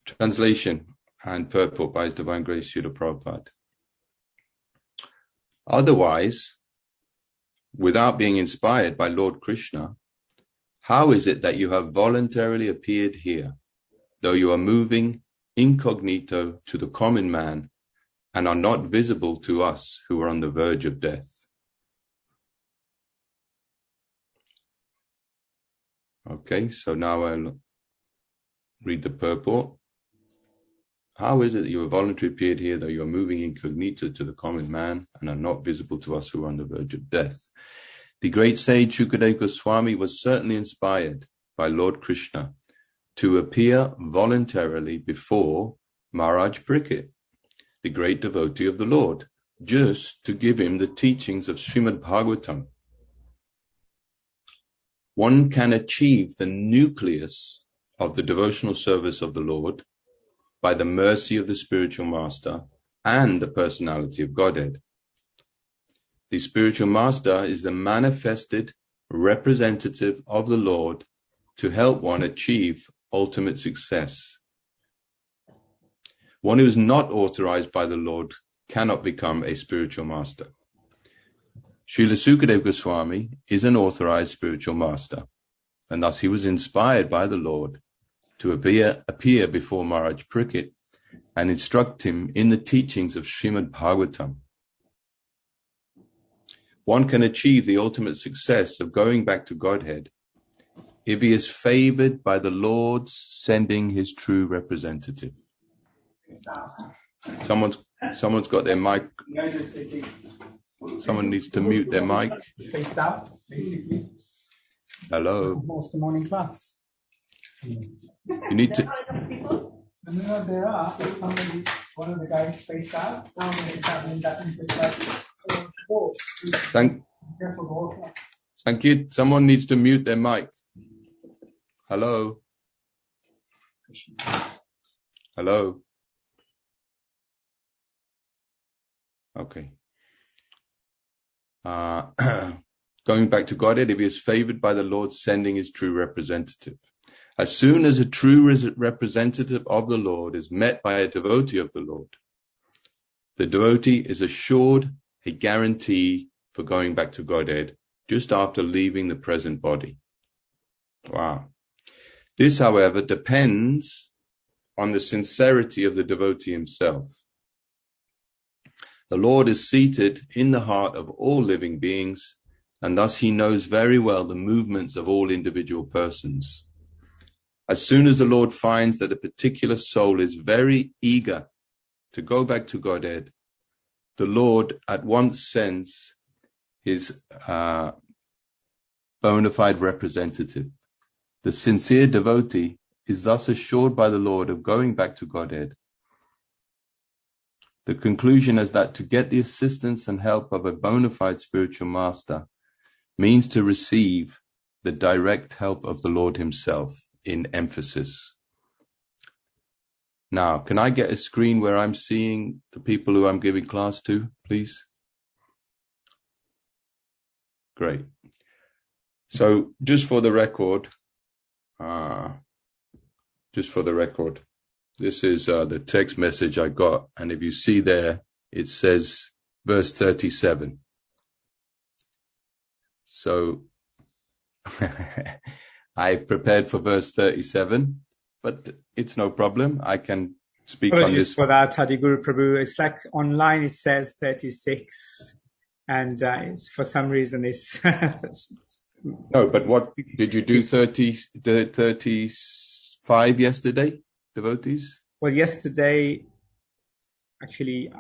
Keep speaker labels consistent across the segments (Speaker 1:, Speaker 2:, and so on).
Speaker 1: Translation and purport by His Divine Grace Srila Prabhupada. Otherwise, without being inspired by Lord Krishna, how is it that you have voluntarily appeared here, though you are moving incognito to the common man and are not visible to us who are on the verge of death? Okay, so now I'll read the purport. How is it that you have voluntarily appeared here, though you are moving incognito to the common man and are not visible to us who are on the verge of death? The great sage Shukadeva Goswami was certainly inspired by Lord Krishna to appear voluntarily before Maharaj Parikshit, the great devotee of the Lord, just to give him the teachings of Srimad Bhagavatam. One can achieve the nucleus of the devotional service of the Lord by the mercy of the spiritual master and the personality of Godhead. The spiritual master is the manifested representative of the Lord to help one achieve ultimate success. One who is not authorized by the Lord cannot become a spiritual master. Srila Sukadeva Goswami is an authorized spiritual master, and thus he was inspired by the Lord to appear before Maharaj Parikshit and instruct him in the teachings of Srimad Bhagavatam. One can achieve the ultimate success of going back to Godhead if he is favored by the Lord's sending his true representative. Someone's got their mic. Someone needs to mute their mic.
Speaker 2: Spaced out, basically.
Speaker 1: Hello.
Speaker 2: Most the morning class.
Speaker 1: You need to.
Speaker 2: No, there are. Somebody, one of the guys spaced out. Now they're traveling back into stuff.
Speaker 1: Thank you. Someone needs to mute their mic. Hello. Hello. Okay. Going back to Godhead, if he is favored by the Lord sending his true representative. As soon as a true representative of the Lord is met by a devotee of the Lord, the devotee is assured a guarantee for going back to Godhead just after leaving the present body. Wow. This, however, depends on the sincerity of the devotee himself. The Lord is seated in the heart of all living beings, and thus he knows very well the movements of all individual persons. As soon as the Lord finds that a particular soul is very eager to go back to Godhead, the Lord at once sends his bona fide representative. The sincere devotee is thus assured by the Lord of going back to Godhead. The conclusion is that to get the assistance and help of a bona fide spiritual master means to receive the direct help of the Lord himself, in emphasis. Now, can I get a screen where I'm seeing the people who I'm giving class to, please? Great. So just for the record, this is the text message I got. And if you see there, it says verse 37. So I've prepared for verse 37, but it's no problem. I can speak on this.
Speaker 2: For that, Hadiguru Prabhu, it's like online it says 36, and for some reason it's...
Speaker 1: No, but what, did you do 35 yesterday, devotees?
Speaker 2: Well, yesterday, actually...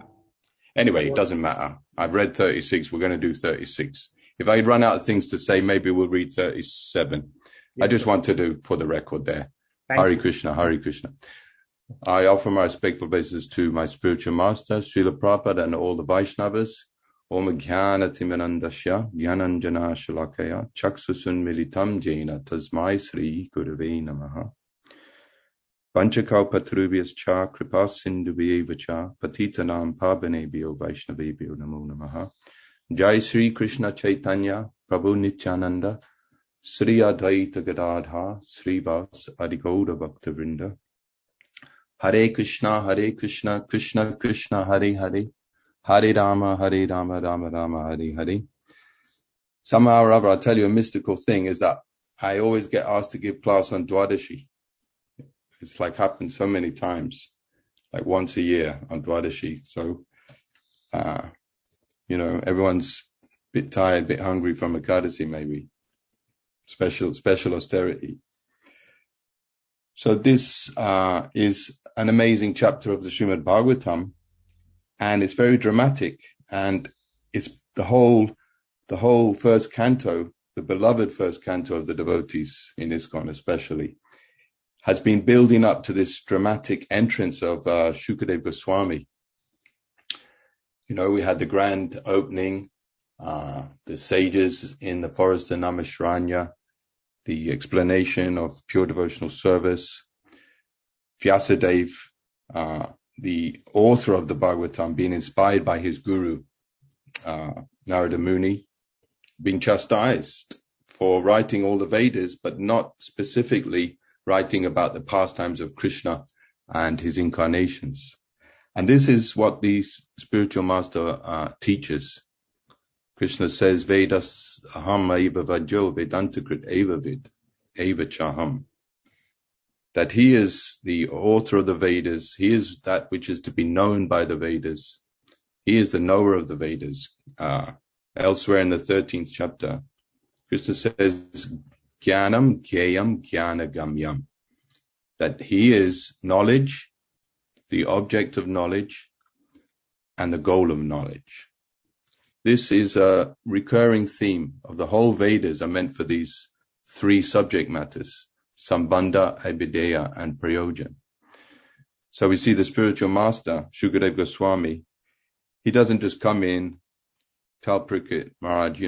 Speaker 1: Anyway, it doesn't matter. I've read 36, we're going to do 36. If I run out of things to say, maybe we'll read 37. I just wanted to, for the record there. Hare Krishna, Hare Krishna. I offer my respectful obeisance to my spiritual master, Srila Prabhupada, and all the Vaishnavas. Om Jnana Timirandasya, Jnananjana Shalakaya, Chaksusun Militam Jena, Tasmai Sri Gurave Namaha. Panchakalpatarubhyas cha, Kripa Sindhuvyeva cha, Patitanam Pavanebhyo Vaishnavebhyo Namo Namaha. Jai Sri Krishna Chaitanya, Prabhu Nityananda, Sri Advaita Gadadha, Sri Vas Adhigauda Bhaktavrinda, Hare Krishna, Krishna Krishna, Hare Hare, Hare Rama, Rama Rama, Hare Hare. Somehow or other, I'll tell you a mystical thing is that I always get asked to give class on Dwadashi. It's like happened so many times, like once a year on Dwadashi. So, everyone's a bit tired, a bit hungry from Ekadasi maybe. Special austerity. So this is an amazing chapter of the Srimad Bhagavatam, and it's very dramatic, and it's the whole first canto, the beloved first canto of the devotees in ISKCON especially, has been building up to this dramatic entrance of Shukadeva Goswami. We had the grand opening, the sages in the forest of Namashranya, the explanation of pure devotional service, Vyasadeva, the author of the Bhagavatam, being inspired by his guru, Narada Muni, being chastised for writing all the Vedas, but not specifically writing about the pastimes of Krishna and his incarnations. And this is what the spiritual master teaches. Krishna says, Vedas aham eva vajo vedantakrit eva vid, eva chaham. That he is the author of the Vedas. He is that which is to be known by the Vedas. He is the knower of the Vedas. Elsewhere in the 13th chapter, Krishna says, Jnanam Gyayam Jnanagamyam. That he is knowledge, the object of knowledge, and the goal of knowledge. This is a recurring theme of the whole Vedas are meant for these three subject matters, Sambandha, Abhideya, and Prayojan. So we see the spiritual master, Shukadeva Goswami, he doesn't just come in, tell Parikshit, Maharaj,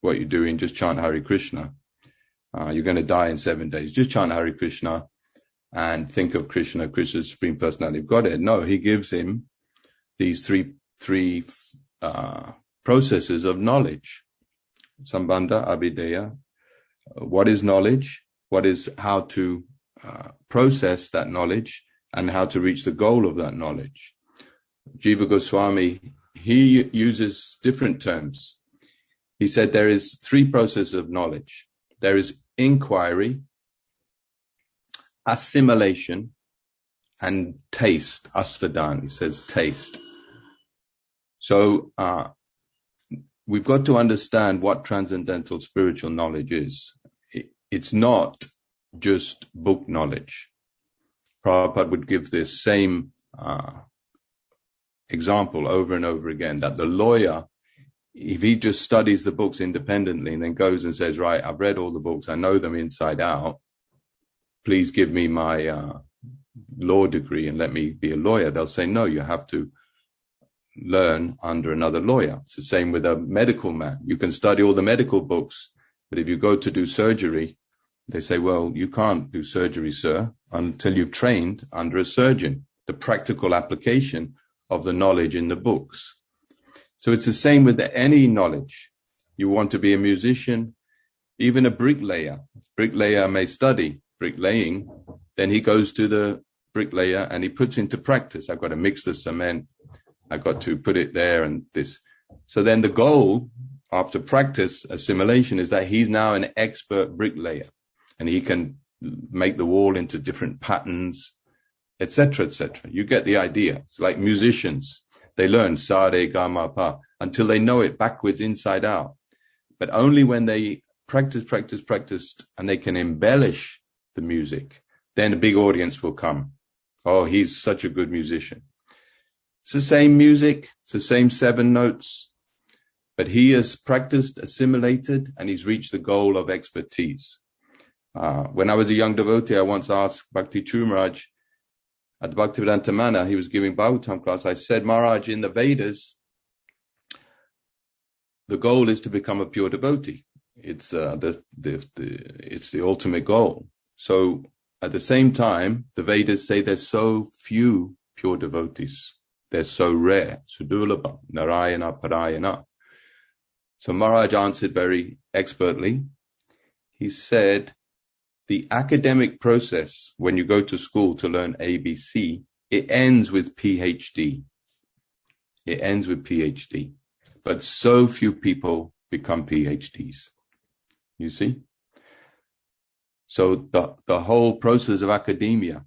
Speaker 1: what you're doing, just chant Hare Krishna. You're going to die in 7 days. Just chant Hare Krishna and think of Krishna, Krishna's Supreme Personality of Godhead. No, he gives him these three processes of knowledge. Sambandha, Abhideya. What is knowledge? What is how to process that knowledge and how to reach the goal of that knowledge? Jiva Goswami, he uses different terms. He said there is three processes of knowledge. There is inquiry, assimilation, and taste. Asvadan, he says taste. So we've got to understand what transcendental spiritual knowledge is. It's not just book knowledge. Prabhupada would give this same example over and over again, that the lawyer, if he just studies the books independently and then goes and says, right, I've read all the books, I know them inside out, please give me my law degree and let me be a lawyer, they'll say, no, you have to learn under another lawyer. It's the same with a medical man. You can study all the medical books, but if you go to do surgery, they say, well, you can't do surgery, sir, until you've trained under a surgeon, the practical application of the knowledge in the books. So it's the same with any knowledge. You want to be a musician, even a bricklayer. Bricklayer may study bricklaying, then he goes to the bricklayer and he puts into practice. I've got to mix the cement. I've got to put it there and this. So then the goal after practice, assimilation, is that he's now an expert bricklayer and he can make the wall into different patterns, etc., etc. You get the idea. It's like musicians. They learn sa, re, ga, ma, pa until they know it backwards, inside out. But only when they practice, and they can embellish the music, then a big audience will come. Oh, he's such a good musician. It's the same music, it's the same 7 notes, but he has practiced, assimilated, and he's reached the goal of expertise. When I was a young devotee, I once asked Bhakti Chumaraj at the Bhaktivedanta Mana, he was giving Bhagavatam class. I said, Maharaj, in the Vedas, the goal is to become a pure devotee. It's it's the ultimate goal. So at the same time, the Vedas say there's so few pure devotees. They're so rare. Sudurlabha, Narayana, Parayana. So Maharaj answered very expertly. He said, the academic process, when you go to school to learn ABC, it ends with PhD. It ends with PhD. But so few people become PhDs. You see? So the whole process of academia,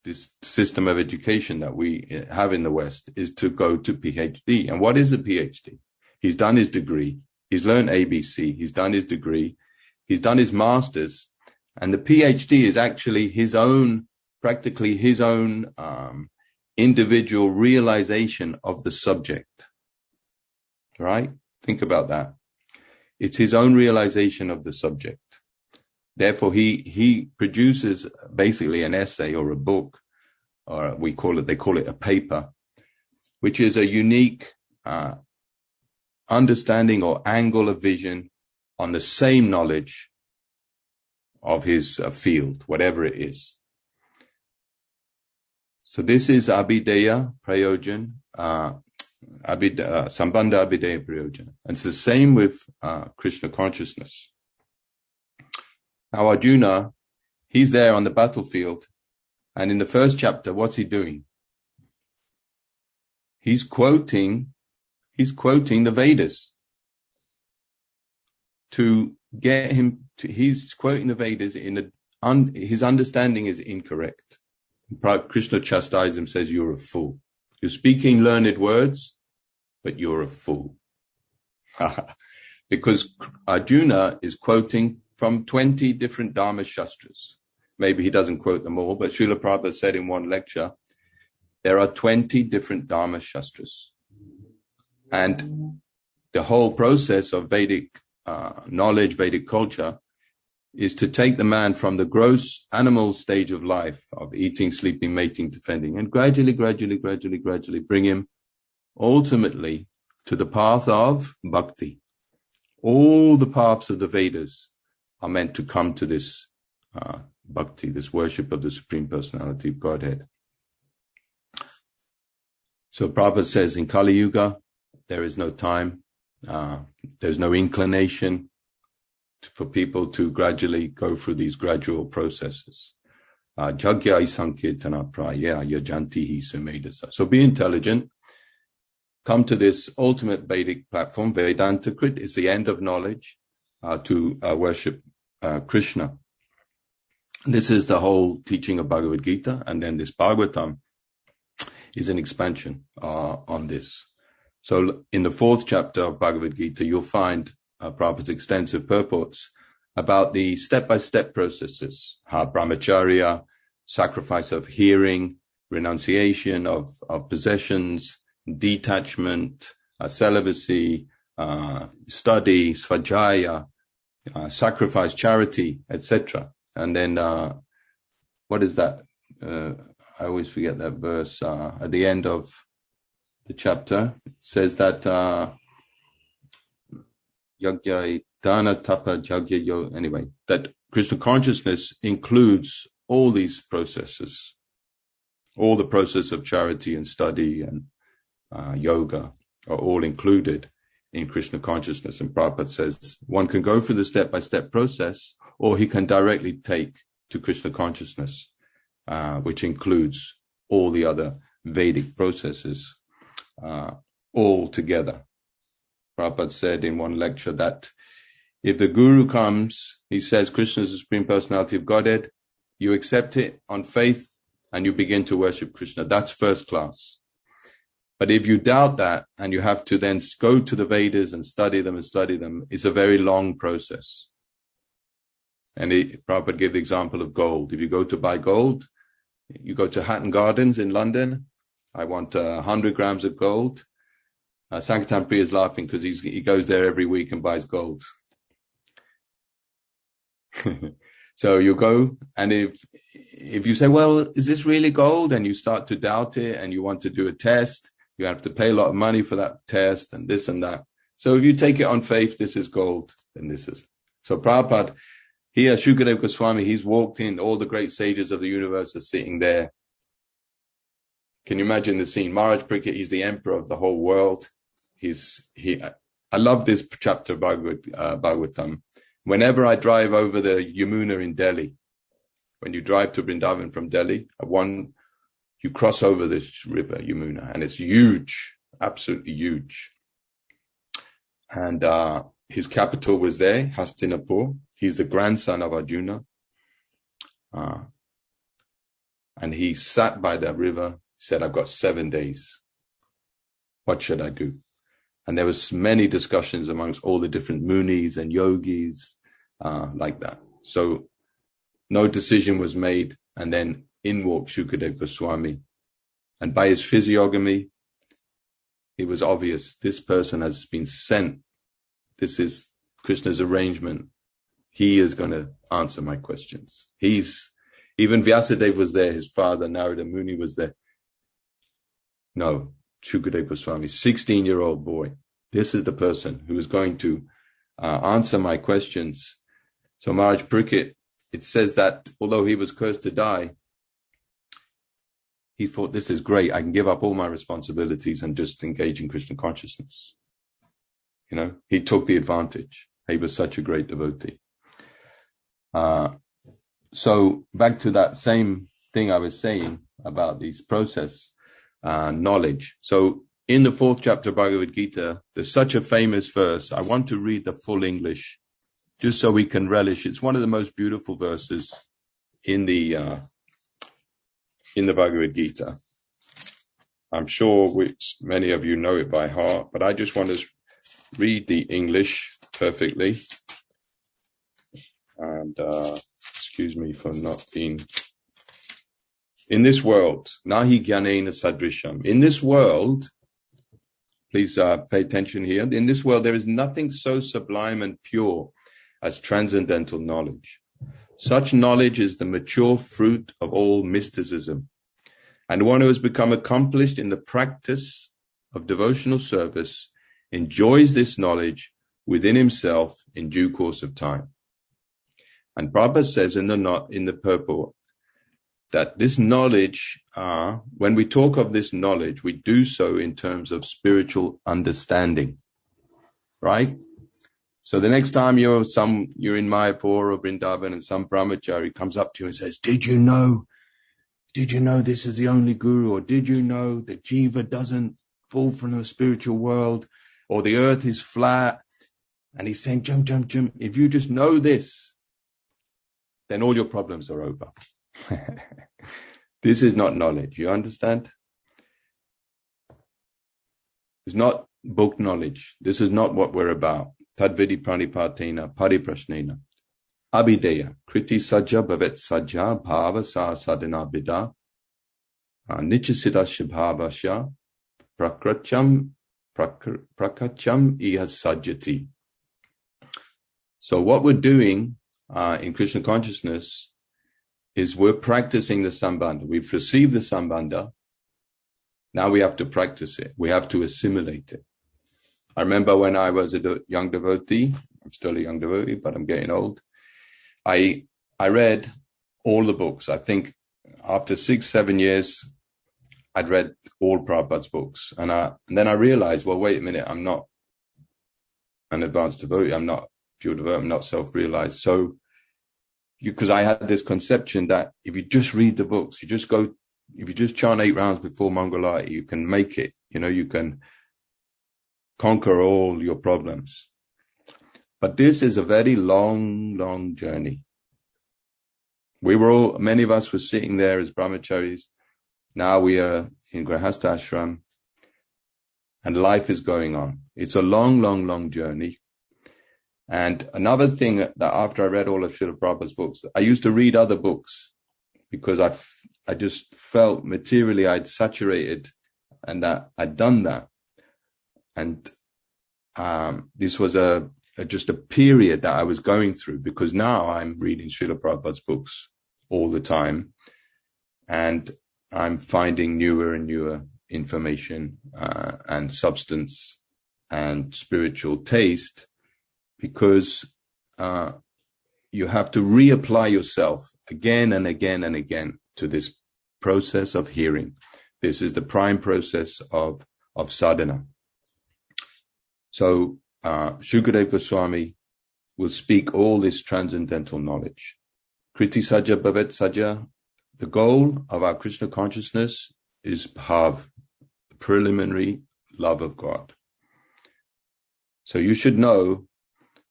Speaker 1: this system of education that we have in the West, is to go to PhD. And what is a PhD? He's done his degree. He's learned ABC. He's done his degree. He's done his master's. And the PhD is actually his own, practically his own individual realization of the subject. Right? Think about that. It's his own realization of the subject. Therefore, he produces basically an essay or a book, or they call it a paper, which is a unique understanding or angle of vision on the same knowledge of his field, whatever it is. So this is Abhideya Prayojan, Sambandha Abhideya Prayojan. And it's the same with Krishna consciousness. Now Arjuna, he's there on the battlefield, and in the first chapter, what's he doing? He's quoting the Vedas. To get him to, he's quoting the Vedas his understanding is incorrect. Krishna chastises him, says, you're a fool. You're speaking learned words, but you're a fool. Because Arjuna is quoting from 20 different Dharma Shastras. Maybe he doesn't quote them all, but Srila Prabhupada said in one lecture, there are 20 different Dharma Shastras. And the whole process of Vedic knowledge, Vedic culture, is to take the man from the gross animal stage of life, of eating, sleeping, mating, defending, and gradually bring him ultimately to the path of bhakti. All the paths of the Vedas are meant to come to this bhakti, this worship of the Supreme Personality of Godhead. So Prabhupada says in Kali Yuga, there is no time, there's no inclination for people to gradually go through these gradual processes. Jagya sankirtana praya yajantihi sumedasa. So be intelligent. Come to this ultimate Vedic platform. Vedanta Krit is the end of knowledge to worship Krishna. This is the whole teaching of Bhagavad Gita, and then this Bhagavatam is an expansion on this. So in the 4th chapter of Bhagavad Gita, you'll find Prabhupada's extensive purports about the step-by-step processes, brahmacharya, sacrifice of hearing, renunciation of possessions, detachment, celibacy, study, svajaya, sacrifice, charity, etc. And then, what is that? I always forget that verse at the end of the chapter. It says that yagya dana tapa jagya yoga. Anyway, that Krishna consciousness includes all these processes, all the process of charity and study and yoga are all included in Krishna consciousness. And Prabhupada says one can go through the step-by-step process, or he can directly take to Krishna consciousness, which includes all the other Vedic processes all together. Prabhupada said in one lecture that if the Guru comes, he says Krishna is the Supreme Personality of Godhead, you accept it on faith and you begin to worship Krishna. That's first class. But if you doubt that and you have to then go to the Vedas and study them, it's a very long process. And Prabhupada gave the example of gold. If you go to buy gold, you go to Hatton Gardens in London. I want 100 grams of gold. Sankirtan Priya is laughing because he goes there every week and buys gold. So you go, and if you say, well, is this really gold? And you start to doubt it and you want to do a test, you have to pay a lot of money for that test and this and that. So if you take it on faith, this is gold, then this is. So Prabhupada, here, Shukadeva Goswami, he's walked in, all the great sages of the universe are sitting there. Can you imagine the scene? Maharaj Parikshit, he's the emperor of the whole world. I love this chapter of Bhagavatam. Whenever I drive over the Yamuna in Delhi, when you drive to Vrindavan from Delhi, you cross over this river, Yamuna, and it's huge, absolutely huge. And his capital was there, Hastinapur. He's the grandson of Arjuna. And he sat by that river, said, I've got 7 days. What should I do? And there was many discussions amongst all the different munis and yogis like that. So no decision was made. And then in walked Shukadeva Goswami. And by his physiognomy, it was obvious this person has been sent. This is Krishna's arrangement. He is going to answer my questions. Even Vyasadeva was there. His father, Narada Muni, was there. No, Shukadeva Goswami, 16-year-old boy. This is the person who is going to answer my questions. So Maharaj Parikshit, it says that although he was cursed to die, he thought, this is great. I can give up all my responsibilities and just engage in Krishna consciousness. You know, he took the advantage. He was such a great devotee. So back to that same thing I was saying about these process knowledge. So in the 4th chapter of Bhagavad Gita, there's such a famous verse. I want to read the full English just so we can relish. It's one of the most beautiful verses in the Bhagavad Gita. I'm sure many of you know it by heart, but I just want to read the English perfectly. And excuse me for not being... In this world, nahi jnanena sadrisham. In this world, please pay attention here. In this world, there is nothing so sublime and pure as transcendental knowledge. Such knowledge is the mature fruit of all mysticism. And one who has become accomplished in the practice of devotional service enjoys this knowledge within himself in due course of time. And Prabhupada says in the purport that this knowledge, when we talk of this knowledge, we do so in terms of spiritual understanding, right? So the next time you're in Mayapur or Vrindavan and some brahmachari comes up to you and says, did you know this is the only guru? Or did you know that Jiva doesn't fall from the spiritual world? Or the earth is flat? And he's saying, jump. If you just know this, then all your problems are over. This is not knowledge. You understand? It's not book knowledge. This is not what we're about. Tadvidi pranipatena pariprashnena. Abhideya kriti sajja bhavet sajja bhava sa sadhana bida. Nichasita shabhavasya prakacham ihas sajjati. So what we're doing in Krishna consciousness is we're practicing the Sambandha. We've received the Sambandha. Now we have to practice it. We have to assimilate it. I remember when I was a young devotee, I'm still a young devotee, but I'm getting old. I read all the books. I think after 6-7 years, I'd read all Prabhupada's books. And then I realized, well, wait a minute, I'm not an advanced devotee. I'm not pure devotee. I'm not self-realized. So, because I had this conception that if you just read the books, if you just chant 8 rounds before Mangalarti, you can make it. You can conquer all your problems. But this is a very long, long journey. Many of us were sitting there as brahmacharis. Now we are in Grihastha Ashram and life is going on. It's a long, long, long journey. And another thing that after I read all of Srila Prabhupada's books, I used to read other books because I just felt materially I'd saturated and that I'd done that. And this was just a period that I was going through, because now I'm reading Srila Prabhupada's books all the time and I'm finding newer and newer information and substance and spiritual taste, because you have to reapply yourself again and again and again to this process of hearing. This is the prime process of sadhana. So Shukadeva Goswami will speak all this transcendental knowledge. Kriti Saja Bhavet Saja. The goal of our Krishna consciousness is bhav, preliminary love of God. So you should know,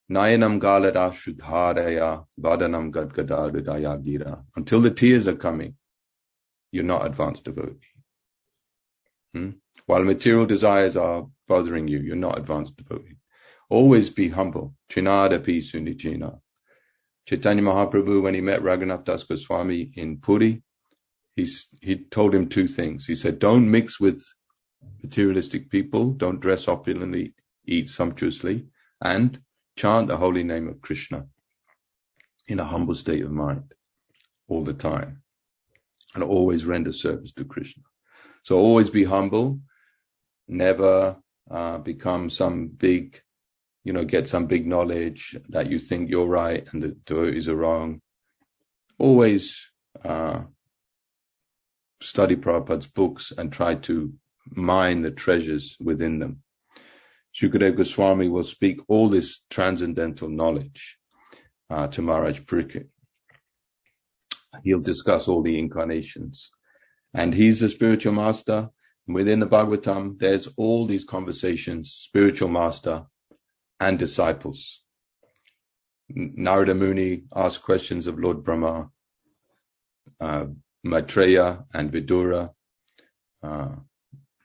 Speaker 1: Nayanam Galada Shudharaya Vadanam Gadgada Hridaya Gira. Until the tears are coming, you're not advanced devotee. While material desires are bothering you, you're not advanced devotee. Always be humble. Trinada pi sunichina. Chaitanya Mahaprabhu, when he met Raghunath Das Goswami in Puri, he told him two things. He said, don't mix with materialistic people, don't dress opulently, eat sumptuously, and chant the holy name of Krishna in a humble state of mind all the time, and always render service to Krishna. So always be humble, never become some big, get some big knowledge that you think you're right and the devotees are wrong. Always study Prabhupada's books and try to mine the treasures within them. Shukadeva Goswami will speak all this transcendental knowledge to Maharaj Parikshit. He'll discuss all the incarnations. And he's the spiritual master. Within the Bhagavatam, there's all these conversations, spiritual master and disciples. Narada Muni asked questions of Lord Brahma, Maitreya and Vidura,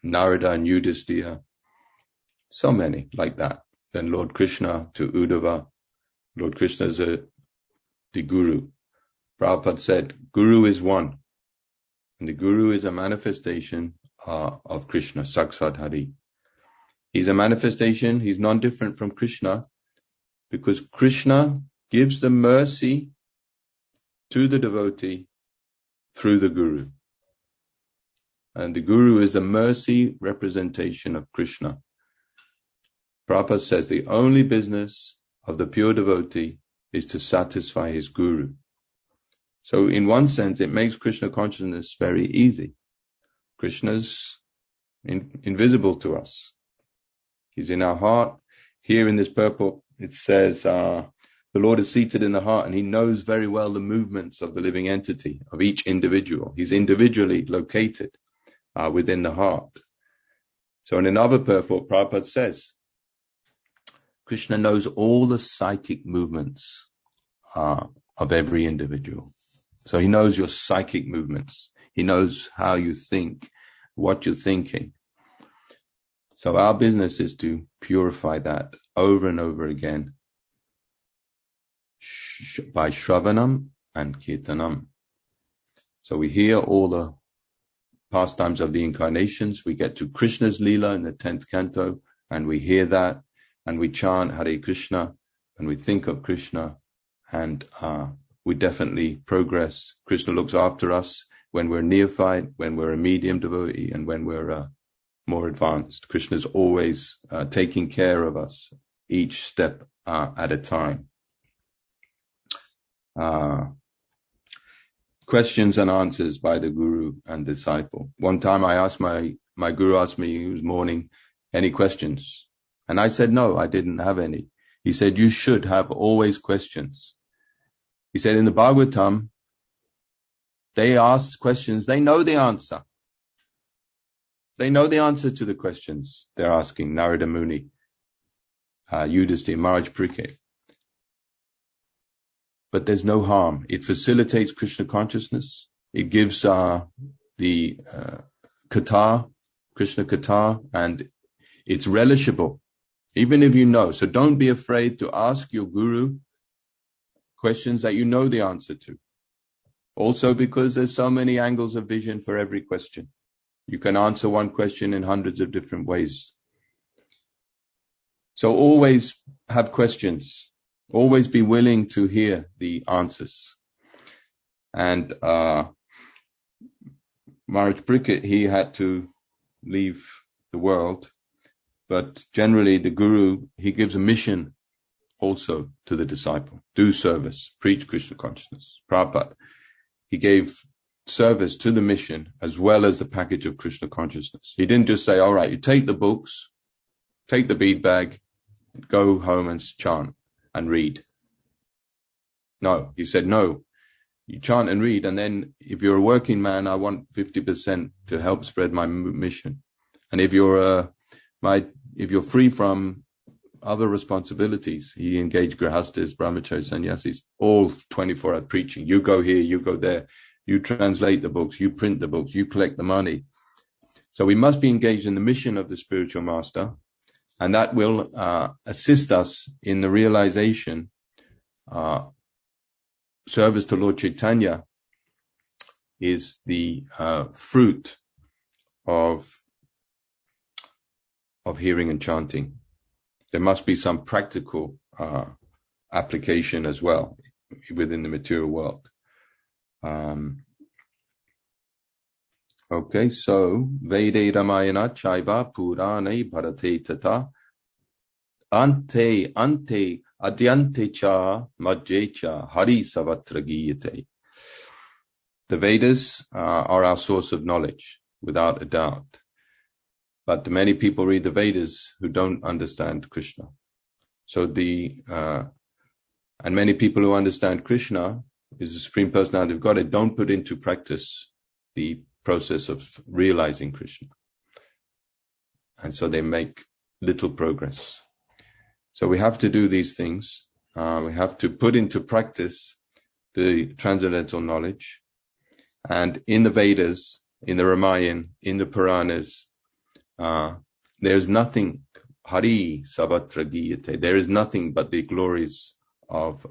Speaker 1: Narada and Yudhisthira, so many like that. Then Lord Krishna to Uddhava. Lord Krishna is the Guru. Prabhupada said, Guru is one. And the Guru is a manifestation of Krishna, Sakshat Hari. He's a manifestation, he's non-different from Krishna, because Krishna gives the mercy to the devotee through the Guru. And the Guru is a mercy representation of Krishna. Prabhupada says the only business of the pure devotee is to satisfy his Guru. So in one sense, it makes Krishna consciousness very easy. Krishna's invisible to us. He's in our heart. Here in this purport, it says, the Lord is seated in the heart and he knows very well the movements of the living entity, of each individual. He's individually located within the heart. So in another purport, Prabhupada says, Krishna knows all the psychic movements of every individual. So he knows your psychic movements. He knows how you think, what you're thinking. So our business is to purify that over and over again by Shravanam and Kirtanam. So we hear all the pastimes of the incarnations. We get to Krishna's Leela in the 10th canto, and we hear that, and we chant Hare Krishna, and we think of Krishna, and we definitely progress. Krishna looks after us when we're neophyte, when we're a medium devotee, and when we're more advanced. Krishna's always taking care of us, each step at a time. Questions and answers by the Guru and disciple. One time I asked my Guru asked me, he was mourning, any questions? And I said, no, I didn't have any. He said, you should have always questions. He said, in the Bhagavatam, they ask questions, they know the answer. They know the answer to the questions they're asking, Narada Muni, Yudhisthira, Maharaj Parikshit. But there's no harm. It facilitates Krishna consciousness. It gives the kata, Krishna kata, and it's relishable, even if you know. So don't be afraid to ask your Guru questions that you know the answer to. Also because there's so many angles of vision for every question. You can answer one question in hundreds of different ways. So always have questions. Always be willing to hear the answers. And Maharaj Parikshit, he had to leave the world. But generally the Guru, he gives a mission also to the disciple. Do service, preach Krishna consciousness. Prabhupada, he gave service to the mission as well as the package of Krishna consciousness. He didn't just say, all right, you take the books, take the bead bag, go home and chant and read. No, he said, no, You chant and read, and then if you're a working man, I want 50% to help spread my mission. And if you're free from other responsibilities, he engaged grihastas, brahmacharis, sannyasis, all 24-hour preaching. You go here, you go there, you translate the books, you print the books, you collect the money. So we must be engaged in the mission of the spiritual master, and that will assist us in the realization. Service to Lord Chaitanya is the fruit of hearing and chanting. There must be some practical application as well within the material world. Okay, so Vede Ramayana Chaiva Purane Bharate Tata Ante Adyante Cha Madhye Cha Hari Savatra Giyate. The Vedas are our source of knowledge, without a doubt. But many people read the Vedas who don't understand Krishna. So and many people who understand Krishna is the Supreme Personality of Godhead don't put into practice the process of realizing Krishna. And so they make little progress. So we have to do these things. We have to put into practice the transcendental knowledge. And in the Vedas, in the Ramayana, in the Puranas, there's nothing, Hari Savatra Giyate, there is nothing but the glories of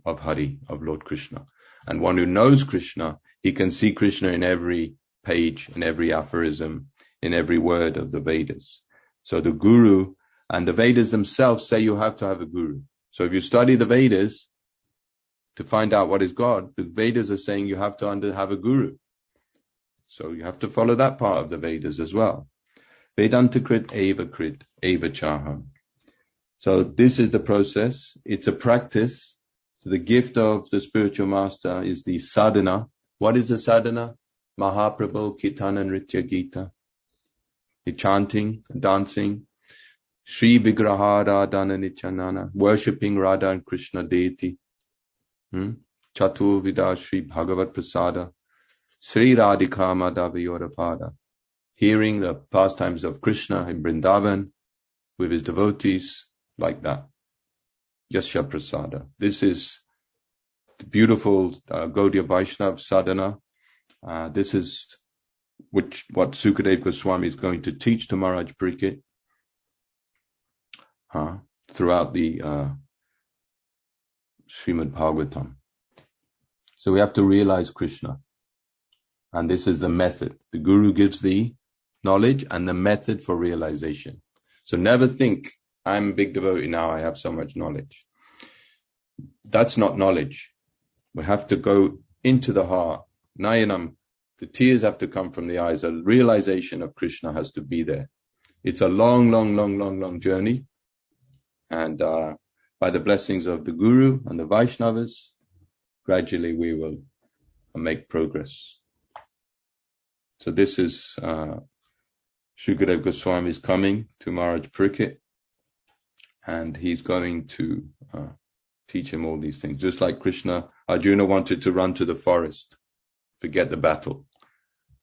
Speaker 1: Hari, of Lord Krishna. And one who knows Krishna, he can see Krishna in every page, in every aphorism, in every word of the Vedas. So the Guru, and the Vedas themselves say you have to have a Guru. So if you study the Vedas to find out what is God, the Vedas are saying you have to have a Guru. So you have to follow that part of the Vedas as well. Vedanta Krit Eva Chaham. So this is the process. It's a practice. So the gift of the spiritual master is the sadhana. What is the sadhana? Mahaprabhu Kirtana Nritya Gita. The chanting, dancing. Sri Vigraha Radhana Nichanana. Worshipping Radha and Krishna deity. Chatur Vida Sri Bhagavat Prasada. Sri Radhika Madhavayorapada. Hearing the pastimes of Krishna in Vrindavan with his devotees, like that. Yasya Prasada. This is the beautiful Gaudiya Vaishnava sadhana. This is what Sukadeva Goswami is going to teach to Maharaj Parikshit throughout the Srimad Bhagavatam. So we have to realize Krishna. And this is the method. The Guru gives the knowledge and the method for realization. So never think, I'm a big devotee now, I have so much knowledge. That's not knowledge. We have to go into the heart. Nayanam, the tears have to come from the eyes. A realization of Krishna has to be there. It's a long journey. And by the blessings of the Guru and the Vaishnavas, gradually we will make progress. So this is Sukadeva Goswami is coming to Maharaj Parikshit, and he's going to teach him all these things. Just like Krishna, Arjuna wanted to run to the forest, forget the battle.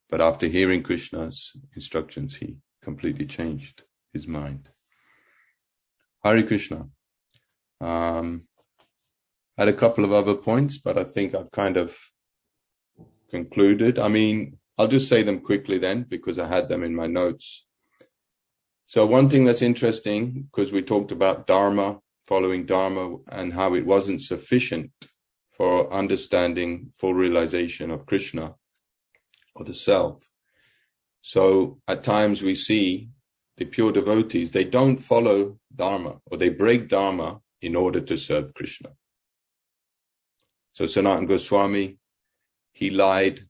Speaker 1: But after hearing Krishna's instructions, he completely changed his mind. Hare Krishna. I had a couple of other points, but I think I've kind of concluded. I mean, I'll just say them quickly then, because I had them in my notes. So one thing that's interesting, because we talked about Dharma, following Dharma, and how it wasn't sufficient for understanding full realization of Krishna or the self. So at times we see the pure devotees, they don't follow Dharma, or they break Dharma in order to serve Krishna. So Sanatana Goswami, he lied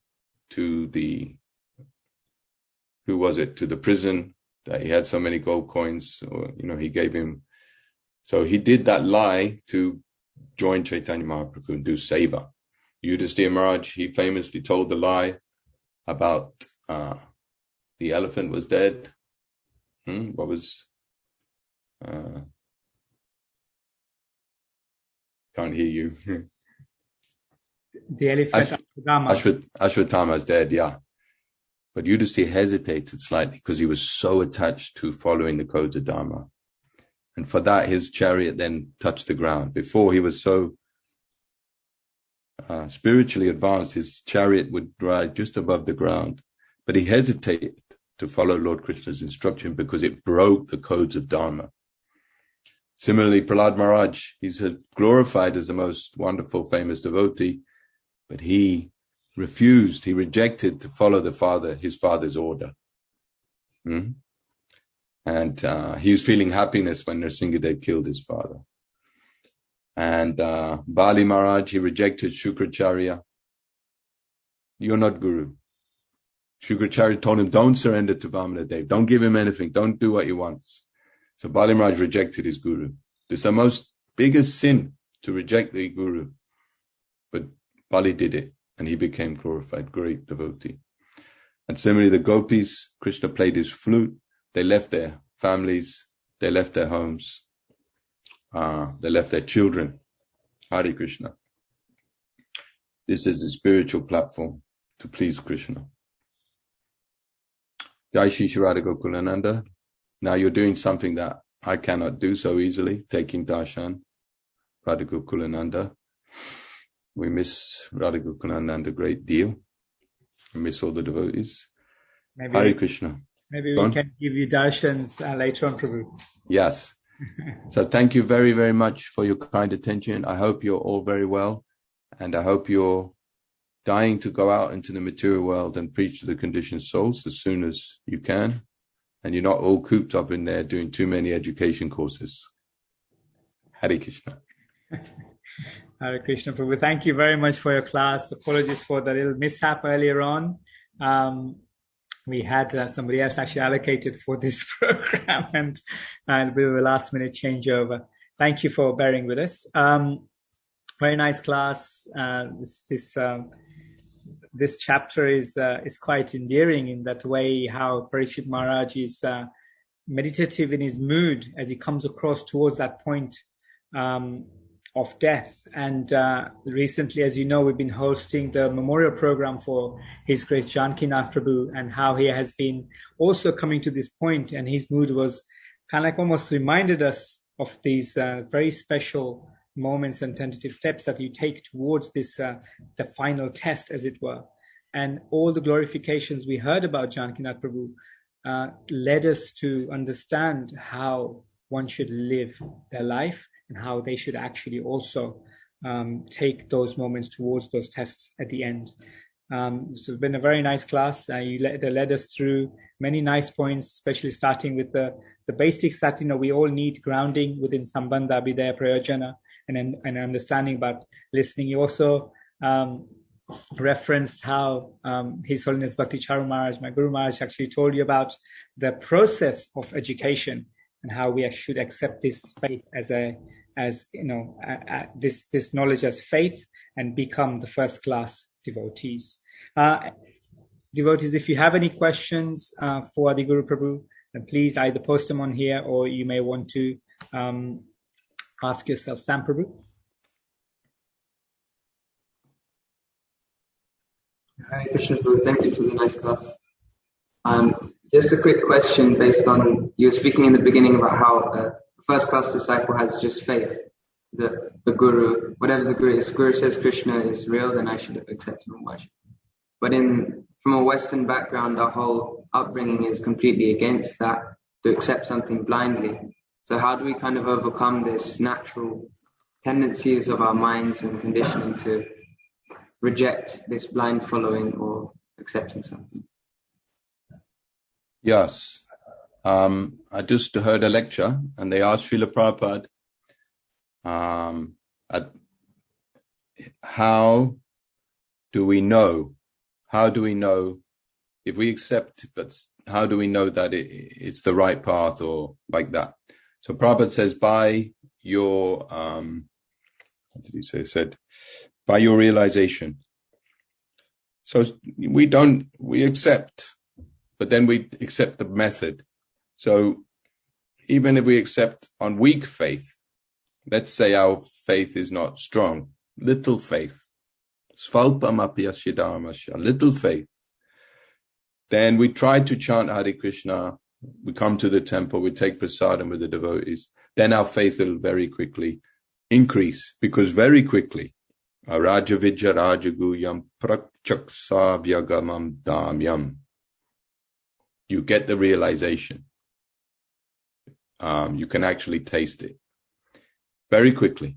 Speaker 1: to the prison that he had so many gold coins, or, he gave him. So he did that lie to join Chaitanya Mahaprabhu and do seva. Yudhisthira Maharaj, he famously told the lie about the elephant was dead. What was... can't hear you.
Speaker 2: The elephant
Speaker 1: Ashwatthama is dead, yeah. But Yudhisthira hesitated slightly because he was so attached to following the codes of Dharma. And for that, his chariot then touched the ground. Before he was so spiritually advanced, his chariot would ride just above the ground. But he hesitated to follow Lord Krishna's instruction because it broke the codes of Dharma. Similarly, Prahlad Maharaj, he's glorified as the most wonderful, famous devotee, but he refused, he rejected to follow his father's order. And he was feeling happiness when Nrsingadev killed his father. And Bali Maharaj, he rejected Shukracharya. You're not Guru. Shukracharya told him, don't surrender to Vamanadev. Don't give him anything. Don't do what he wants. So Bali Maharaj rejected his Guru. It's the most biggest sin to reject the Guru. But Bali did it, and he became glorified, great devotee. And similarly, the gopis, Krishna played his flute. They left their families. They left their homes. They left their children. Hare Krishna. This is a spiritual platform to please Krishna. Jai Shri Radha Gokulananda. Now you're doing something that I cannot do so easily, taking darshan, Radha Gokulananda. We miss Radha Gokulananda a great deal. We miss all the devotees. Hare Krishna.
Speaker 2: Maybe we can give you darshans later on, Prabhu.
Speaker 1: Yes. So thank you very, very much for your kind attention. I hope you're all very well. And I hope you're dying to go out into the material world and preach to the conditioned souls as soon as you can. And you're not all cooped up in there doing too many education courses. Hare Krishna.
Speaker 2: Hare Krishna, Prabhu. Thank you very much for your class. Apologies for the little mishap earlier on. We had somebody else actually allocated for this program and a bit of a last minute changeover. Thank you for bearing with us. Very nice class. This chapter is quite endearing in that way, how Parikshit Maharaj is meditative in his mood as he comes across towards that point of death. And recently, as you know, we've been hosting the memorial program for His Grace Janakinath Prabhu, and how he has been also coming to this point, and his mood was kind of like almost reminded us of these very special moments and tentative steps that you take towards this the final test, as it were. And all the glorifications we heard about Janakinath Prabhu led us to understand how one should live their life and how they should actually also take those moments towards those tests at the end. So it's been a very nice class. They led us through many nice points, especially starting with the basics that we all need grounding within Sambandha, Abhidaya, Prayojana, and understanding about listening. You also referenced how His Holiness Bhakti Charu Maharaj, my Guru Maharaj, actually told you about the process of education and how we should accept this faith this knowledge as faith and become the first class devotees. Devotees, if you have any questions for Adi Guru Prabhu, then please either post them on here, or you may want to ask yourself. Sam Prabhu.
Speaker 3: Hi, Krishna Prabhu. Thank you for the nice class. Just a quick question based on, you were speaking in the beginning about how the first class disciple has just faith. The Guru, whatever the Guru is, the Guru says Krishna is real, then I should accept him and worship. But from a Western background, our whole upbringing is completely against that, to accept something blindly. So how do we kind of overcome this natural tendencies of our minds and conditioning to reject this blind following or accepting something?
Speaker 1: Yes. I just heard a lecture, and they asked Srila Prabhupada, how do we know if we accept, but how do we know that it's the right path or like that? So Prabhupada says, by your, what did he say? He said, by your realization. So we accept, but then we accept the method. So even if we accept on weak faith, let's say our faith is not strong, little faith, Svalpamapyasya dharmasya, little faith. Then we try to chant Hare Krishna. We come to the temple, we take prasadam with the devotees. Then our faith will very quickly increase, because very quickly, Raja Vidya Raja Guyam Prakchaksa Vyagamam Damyam. You get the realization. You can actually taste it very quickly.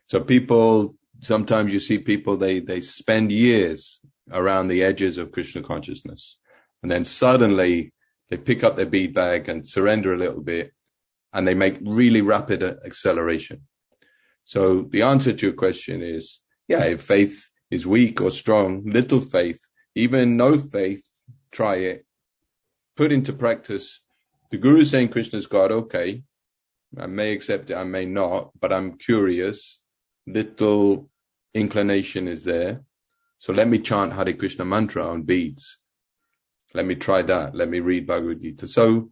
Speaker 1: So people, sometimes you see people, they spend years around the edges of Krishna consciousness. And then suddenly they pick up their bead bag and surrender a little bit, and they make really rapid acceleration. So the answer to your question is, yeah, if faith is weak or strong, little faith, even no faith, try it. Put into practice. The Guru is saying Krishna is God, okay. I may accept it, I may not, but I'm curious. Little inclination is there. So let me chant Hare Krishna mantra on beads. Let me try that. Let me read Bhagavad Gita. So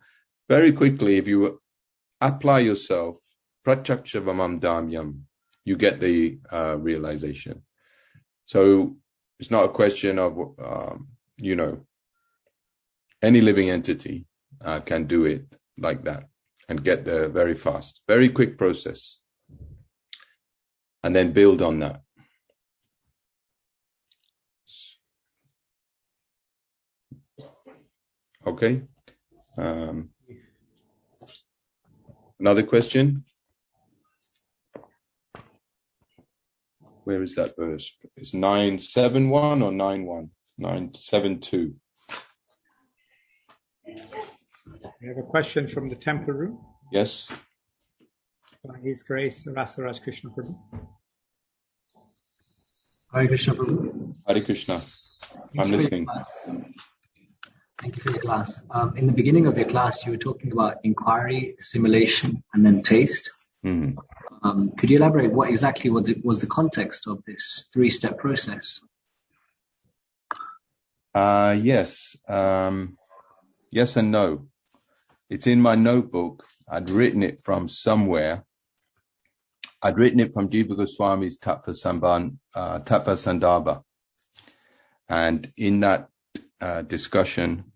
Speaker 1: very quickly, if you apply yourself, pratyakshavaman damyam, you get the realization. So it's not a question of, any living entity can do it like that and get there very fast. Very quick process. And then build on that. Okay. Another question? Where is that verse? It's 971 or 91? 972.
Speaker 2: We have a question from the temple room.
Speaker 1: Yes.
Speaker 2: By His Grace, Rasaraj Krishna Prabhu.
Speaker 3: Hare Krishna Prabhu.
Speaker 1: Hare Krishna. I'm listening.
Speaker 3: Thank you for your class. In the beginning of your class, you were talking about inquiry, assimilation, and then taste.
Speaker 1: Mm-hmm.
Speaker 3: Could you elaborate what exactly was the context of this three-step process?
Speaker 1: Yes. Yes and no. It's in my notebook. I'd written it from somewhere. I'd written it from Jiva Goswami's Tattva Sandarbha. And in that discussion,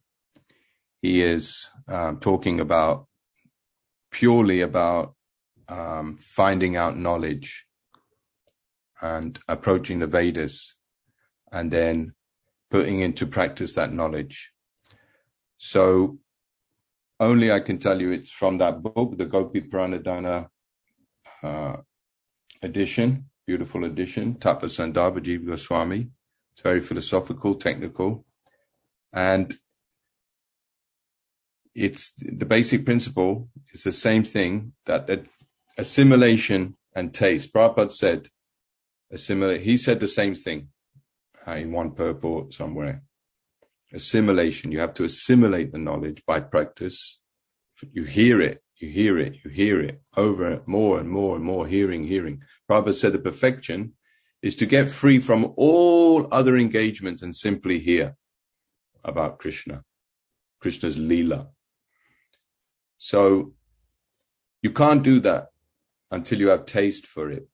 Speaker 1: he is talking about purely about finding out knowledge and approaching the Vedas and then putting into practice that knowledge. So only I can tell you it's from that book, the Gopi Pranadhana edition, beautiful edition, Tattva Sandarbha, Jiva Goswami. It's very philosophical, technical. And it's the basic principle is the same thing, that assimilation and taste. Prabhupada said, assimilate. He said the same thing in one purport somewhere. Assimilation. You have to assimilate the knowledge by practice. You hear it, you hear it, you hear it over more and more and more, hearing. Prabhupada said the perfection is to get free from all other engagements and simply hear about Krishna, Krishna's Leela. So you can't do that until you have taste for it.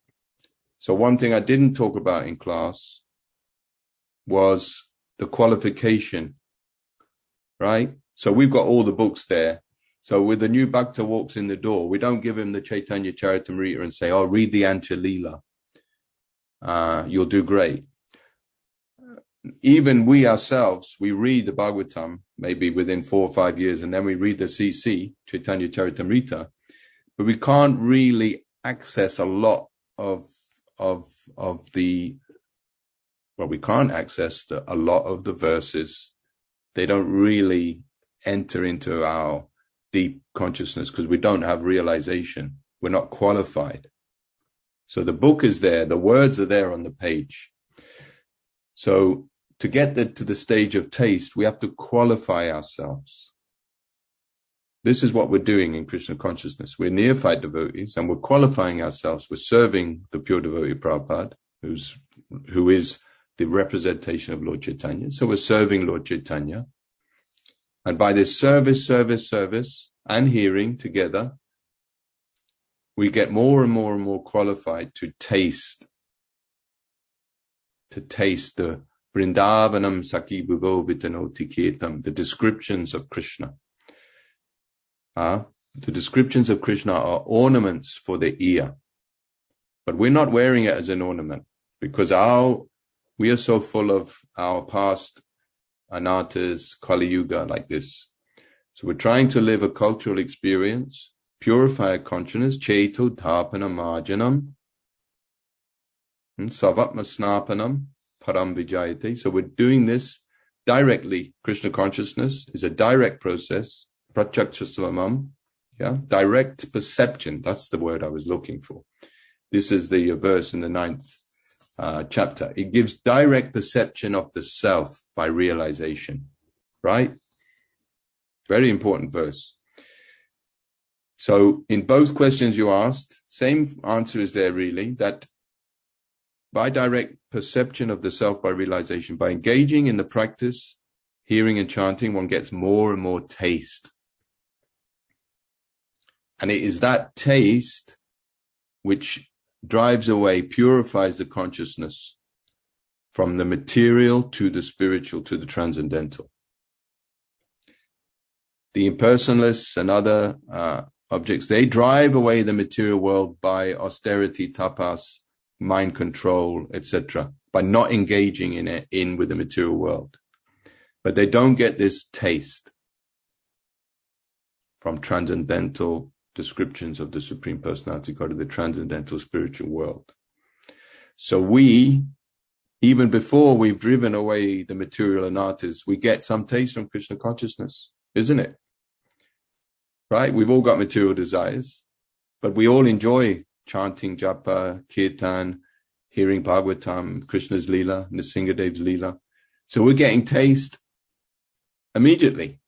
Speaker 1: So one thing I didn't talk about in class was the qualification, right? So we've got all the books there. So with the new Bhakta walks in the door, we don't give him the Chaitanya Charitamrita and say, oh, read the Antya Leela. You'll do great. Even we ourselves, we read the Bhagavatam, maybe within 4 or 5 years, and then we read the CC, Chaitanya Charitamrita, but we can't really access a lot of the, well, we can't access a lot of the verses. They don't really enter into our deep consciousness because we don't have realization. We're not qualified. So the book is there, the words are there on the page. So to get to the stage of taste, we have to qualify ourselves. This is what we're doing in Krishna consciousness. We're neophyte devotees and we're qualifying ourselves. We're serving the pure devotee Prabhupada, who is the representation of Lord Chaitanya. So we're serving Lord Chaitanya. And by this service, and hearing together, we get more and more and more qualified to taste to taste the Vrindavanam Sakhi Bhugo Vitanoti Ketam, the descriptions of Krishna. The descriptions of Krishna are ornaments for the ear, but we're not wearing it as an ornament because we are so full of our past anarthas, Kali Yuga, like this. So we're trying to live a cultural experience, purify our consciousness, Cheto Tapana Marjanam, Savatma Snapanam, Param Vijayate. So we're doing this directly. Krishna consciousness is a direct process, Pratyakshasvamam, direct perception. That's the word I was looking for. This is the verse in the 9th chapter. It gives direct perception of the self by realization, right? Very important verse. So in both questions you asked, same answer is there really, that by direct perception of the self by realization, by engaging in the practice, hearing and chanting, one gets more and more taste. And it is that taste which drives away, purifies the consciousness from the material to the spiritual to the transcendental. The impersonalists and other objects, they drive away the material world by austerity, tapas, mind control, etc., by not engaging in with the material world. But they don't get this taste from transcendental descriptions of the Supreme Personality God of the transcendental spiritual world. So we, even before we've driven away the material anarthas, we get some taste from Krishna consciousness, isn't it? Right? We've all got material desires, but we all enjoy chanting japa, kirtan, hearing Bhagavatam, Krishna's Leela, Nrsingadev's Leela. So we're getting taste immediately.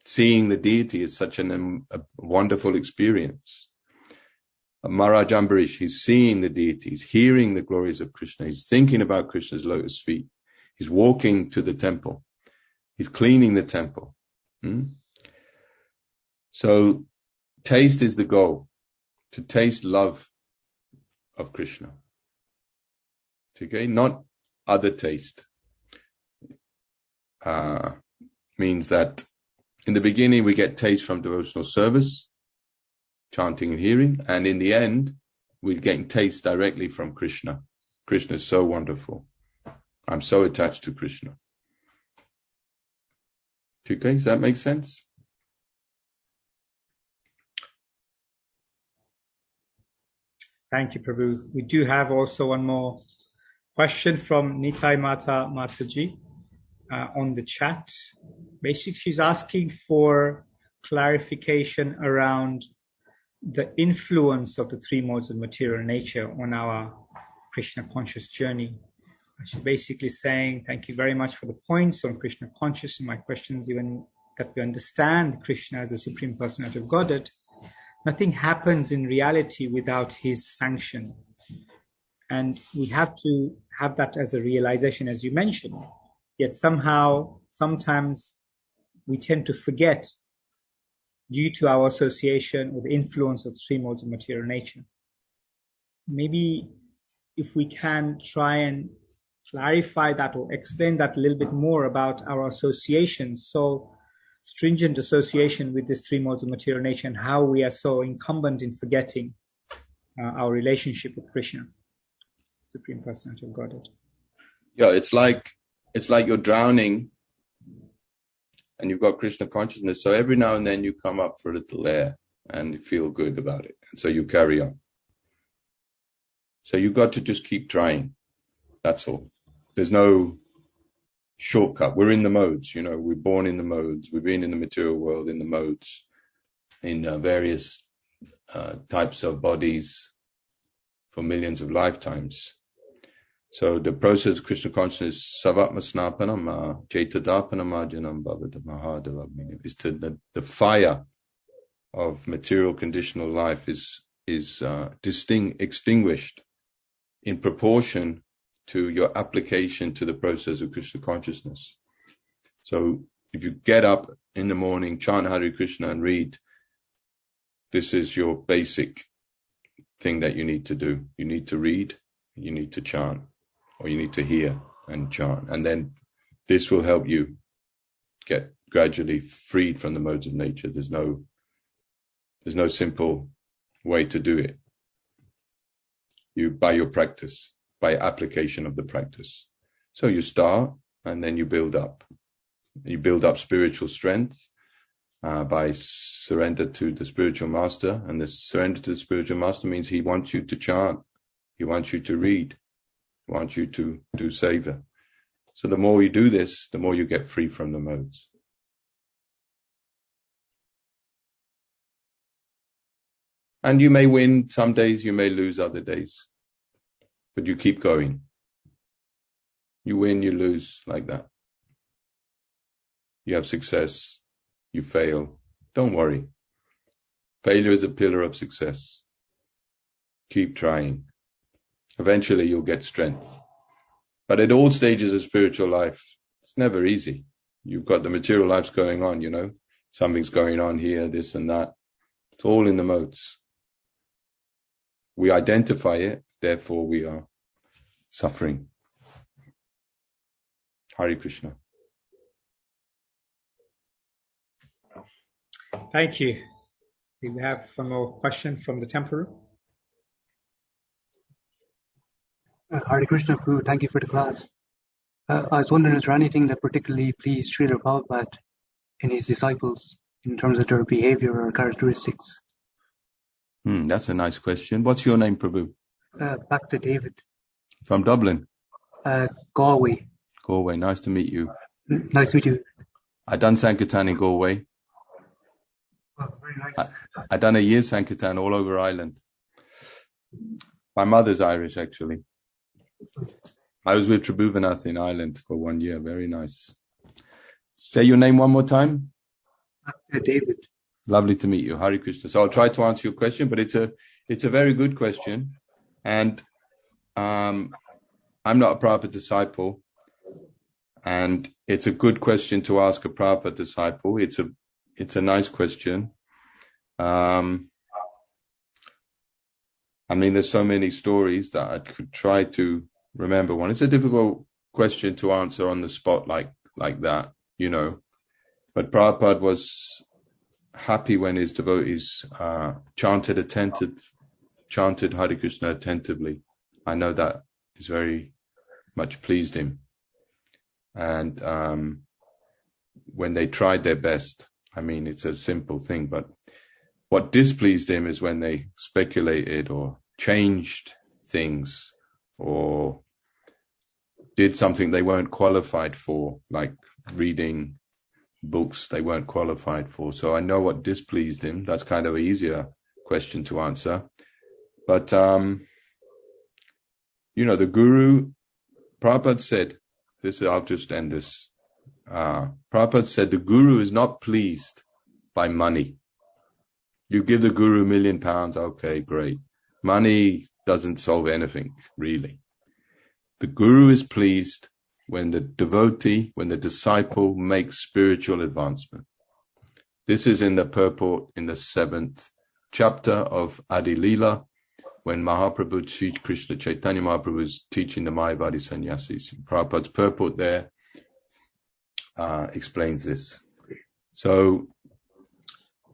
Speaker 1: Seeing the deity is such a wonderful experience. Maharaj Ambarish, he's seeing the deity, he's hearing the glories of Krishna, he's thinking about Krishna's lotus feet, he's walking to the temple, he's cleaning the temple. So taste is the goal, to taste love of Krishna. Okay, not other taste. Means that in the beginning we get taste from devotional service, chanting and hearing, and in the end we're getting taste directly from Krishna. Krishna is so wonderful. I'm so attached to Krishna. Okay, does that make sense?
Speaker 2: Thank you, Prabhu. We do have also one more question from Nitai Mataji on the chat. Basically, she's asking for clarification around the influence of the three modes of material nature on our Krishna conscious journey. She's basically saying, thank you very much for the points on Krishna consciousness. My question is even that we understand Krishna as the Supreme Personality of Godhead. Nothing happens in reality without his sanction. And we have to have that as a realization, as you mentioned. Yet somehow, sometimes we tend to forget due to our association with the influence of three modes of material nature. Maybe if we can try and clarify that or explain that a little bit more about our association, so stringent association with these three modes of material nature and how we are so incumbent in forgetting our relationship with Krishna, Supreme Personality of Godhead.
Speaker 1: Yeah, it's like you're drowning and you've got Krishna consciousness. So every now and then you come up for a little air and you feel good about it. And so you carry on. So you've got to just keep trying. That's all. There's no shortcut. We're in the modes, we're born in the modes. We've been in the material world in the modes, in various types of bodies for millions of lifetimes. So the process of Krishna consciousness, savatma snapanam, cetadapanam ajanam bhavata mahadava, is to the fire of material conditional life is extinguished in proportion to your application to the process of Krishna consciousness. So if you get up in the morning, chant Hare Krishna and read, this is your basic thing that you need to do. You need to read, you need to chant. or you need to hear and chant. And then this will help you get gradually freed from the modes of nature. There's no simple way to do it. By your practice, by application of the practice. So you start and then you build up. You build up spiritual strength by surrender to the spiritual master. And the surrender to the spiritual master means he wants you to chant. He wants you to read. He wants you to do seva. So the more you do this, the more you get free from the modes. And you may win some days, you may lose other days. But you keep going. You win, you lose, like that. You have success, you fail. Don't worry. Failure is a pillar of success. Keep trying. Eventually you'll get strength. But at all stages of spiritual life, it's never easy. You've got the material lives going on, you know. Something's going on here, this and that. It's all in the modes. We identify it, therefore we are suffering. Hare Krishna.
Speaker 2: Thank you. We have one more question from the temple room.
Speaker 4: Hare Krishna, Prabhu, thank you for the class. I was wondering, is there anything that particularly pleased Srila Prabhupada in his disciples in terms of their behavior or characteristics?
Speaker 1: That's a nice question. What's your name, Prabhu?
Speaker 4: Back to David.
Speaker 1: From Dublin?
Speaker 4: Galway.
Speaker 1: Galway, nice to meet you.
Speaker 4: Nice to meet you.
Speaker 1: I done Sankirtan in Galway.
Speaker 4: Oh, very nice.
Speaker 1: I done a year Sankirtan all over Ireland. My mother's Irish, actually. I was with Tribhuvannath in Ireland for 1 year. Very nice. Say your name one more time.
Speaker 4: David.
Speaker 1: Lovely to meet you. Hare Krishna. So I'll try to answer your question, but it's a very good question. And I'm not a Prabhupada disciple. And it's a good question to ask a Prabhupada disciple. It's a nice question. I mean, there's so many stories that I could try to remember one. It's a difficult question to answer on the spot like that, you know. But Prabhupada was happy when his devotees chanted Hare Krishna attentively. I know that is very much pleased him. And when they tried their best, I mean, it's a simple thing, but what displeased him is when they speculated or changed things or did something they weren't qualified for, like reading books they weren't qualified for. So I know what displeased him. That's kind of an easier question to answer. But, you know, the Guru, Prabhupada said, I'll just end this. Prabhupada said the Guru is not pleased by money. You give the Guru £1 million, okay, great. Money doesn't solve anything, really. The Guru is pleased when the devotee, when the disciple makes spiritual advancement. This is in the purport in the 7th chapter of Adi Leela, when Mahaprabhu, Sri Krishna Chaitanya Mahaprabhu is teaching the Mayavadi sannyasis. Prabhupada's purport there explains this. So,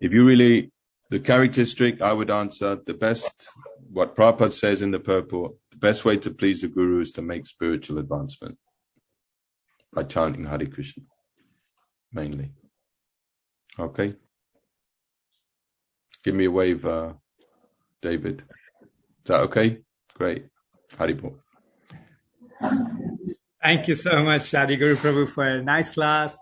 Speaker 1: if you really, the characteristic, I would answer the best, what Prabhupada says in the purport, the best way to please the Guru is to make spiritual advancement by chanting Hare Krishna, mainly. Okay? Give me a wave, David. Is that okay? Great. Haribol.
Speaker 2: Thank you so much, Adi Guru Prabhu, for a nice class.